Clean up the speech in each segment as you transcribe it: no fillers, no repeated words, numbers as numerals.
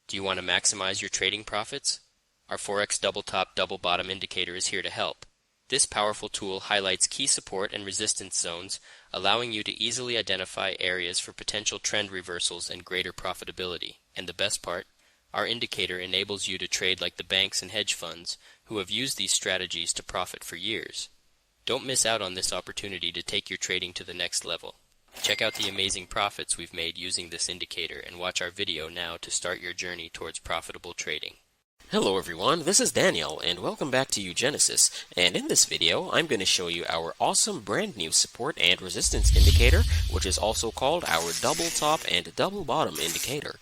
Do you want to maximize your trading profits? Our Forex double top, double bottom indicator is here to help. This powerful tool highlights key support and resistance zones, allowing you to easily identify areas for potential trend reversals and greater profitability. And the best part, our indicator enables you to trade like the banks and hedge funds who have used these strategies to profit for years. Don't miss out on this opportunity to take your trading to the next level. Check out the amazing profits we've made using this indicator and watch our video now to start your journey towards profitable trading. Hello everyone, this is Daniel and welcome back to uGenesys, and in this video I'm going to show you our awesome brand new support and resistance indicator, which is also called our double top and double bottom indicator.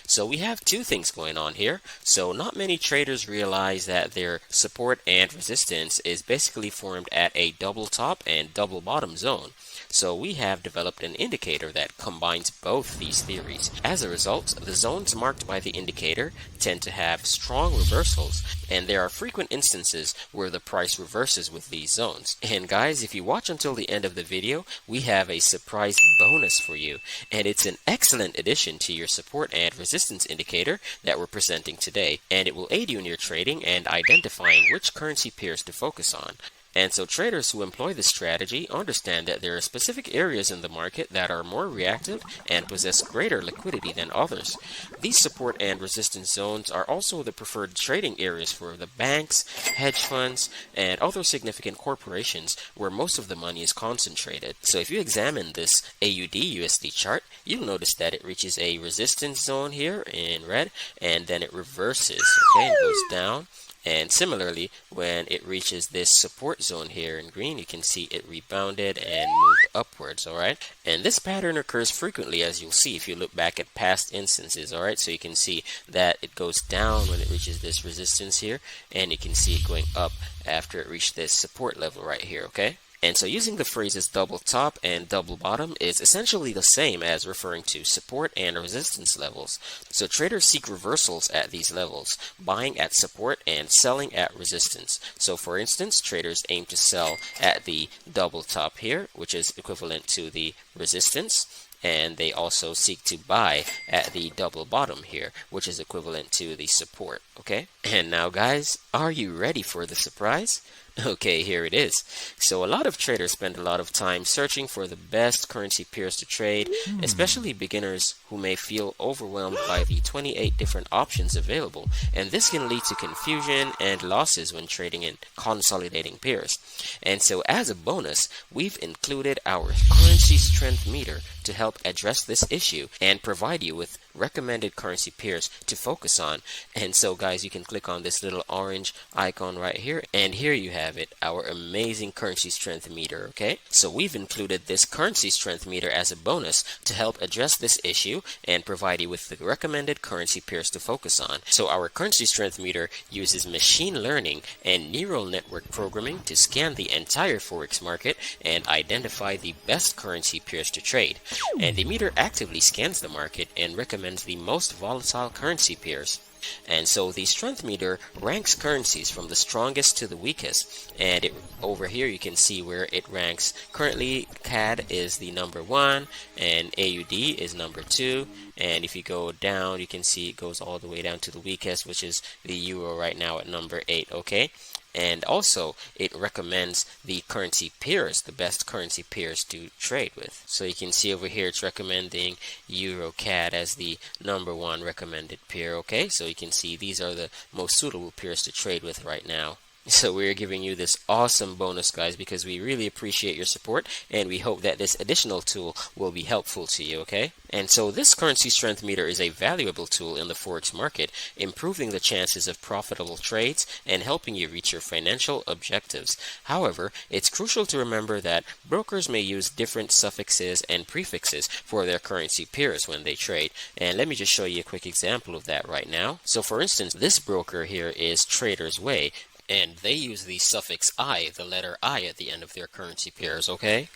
So we have two things going on here. So not many traders realize that their support and resistance is basically formed at a double top and double bottom zone. So we have developed an indicator that combines both these theories. As a result, the zones marked by the indicator tend to have strong reversals, and there are frequent instances where the price reverses with these zones. And guys, if you watch until the end of the video, we have a surprise bonus for you, and it's an excellent addition to your support and resistance indicator that we're presenting today, and it will aid you in your trading and identifying which currency pairs to focus on. And so traders who employ this strategy understand that there are specific areas in the market that are more reactive and possess greater liquidity than others. These support and resistance zones are also the preferred trading areas for the banks, hedge funds, and other significant corporations where most of the money is concentrated. So if you examine this AUD/USD chart, you'll notice that it reaches a resistance zone here in red, and then it reverses, okay, it goes down. And similarly, when it reaches this support zone here in green, you can see it rebounded and moved upwards, alright? And this pattern occurs frequently, as you'll see if you look back at past instances, alright? So you can see that it goes down when it reaches this resistance here, and you can see it going up after it reached this support level right here, okay? And so using the phrases double top and double bottom is essentially the same as referring to support and resistance levels. So traders seek reversals at these levels, buying at support and selling at resistance. So for instance, traders aim to sell at the double top here, which is equivalent to the resistance. And they also seek to buy at the double bottom here, which is equivalent to the support, okay? And now guys, are you ready for the surprise? Okay, here it is. So a lot of traders spend a lot of time searching for the best currency pairs to trade, especially beginners who may feel overwhelmed by the 28 different options available, and this can lead to confusion and losses when trading in consolidating pairs. And so as a bonus, we've included our currency strength meter to help address this issue and provide you with recommended currency pairs to focus on. And so guys, you can click on this little orange icon right here, and here you have it, our amazing currency strength meter, okay? So we've included this currency strength meter as a bonus to help address this issue and provide you with the recommended currency pairs to focus on. So our currency strength meter uses machine learning and neural network programming to scan the entire Forex market and identify the best currency pairs to trade. And the meter actively scans the market and recommends the most volatile currency pairs. And so the strength meter ranks currencies from the strongest to the weakest, and over here you can see where it ranks. Currently CAD is the number 1 and AUD is number 2, and if you go down you can see it goes all the way down to the weakest, which is the euro right now at number 8, okay? And also it recommends the currency pairs, the best currency pairs to trade with. So you can see over here it's recommending Euro CAD as the number 1 recommended pair, okay? So you can see these are the most suitable pairs to trade with right now. So we're giving you this awesome bonus, guys, because we really appreciate your support, and we hope that this additional tool will be helpful to you, okay? And so this currency strength meter is a valuable tool in the Forex market, improving the chances of profitable trades and helping you reach your financial objectives. However, it's crucial to remember that brokers may use different suffixes and prefixes for their currency pairs when they trade. And let me just show you a quick example of that right now. So for instance, this broker here is Trader's Way, and they use the suffix I, the letter I at the end of their currency pairs, okay?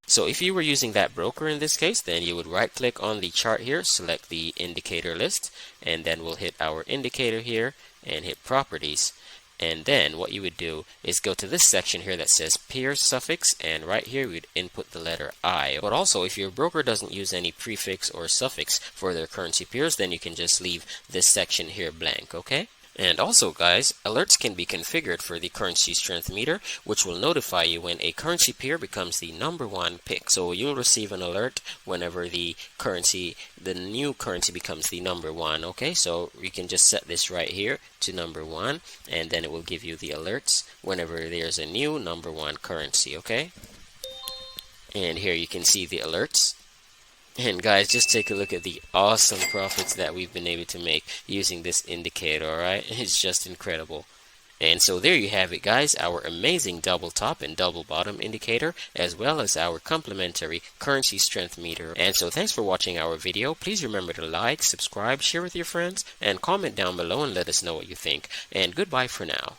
So if you were using that broker in this case, then you would right click on the chart here, select the indicator list, and then we'll hit our indicator here and hit properties. And then what you would do is go to this section here that says pair suffix, and right here we'd input the letter I. But also, if your broker doesn't use any prefix or suffix for their currency pairs, then you can just leave this section here blank, okay? And also, guys, alerts can be configured for the currency strength meter, which will notify you when a currency pair becomes the #1 pick. So you'll receive an alert whenever the new currency becomes the #1. Okay, so you can just set this right here to #1, and then it will give you the alerts whenever there's a new #1 currency. Okay, and here you can see the alerts. And guys, just take a look at the awesome profits that we've been able to make using this indicator, alright? It's just incredible. And so there you have it, guys, our amazing double top and double bottom indicator, as well as our complementary currency strength meter. And so thanks for watching our video. Please remember to like, subscribe, share with your friends, and comment down below and let us know what you think. And goodbye for now.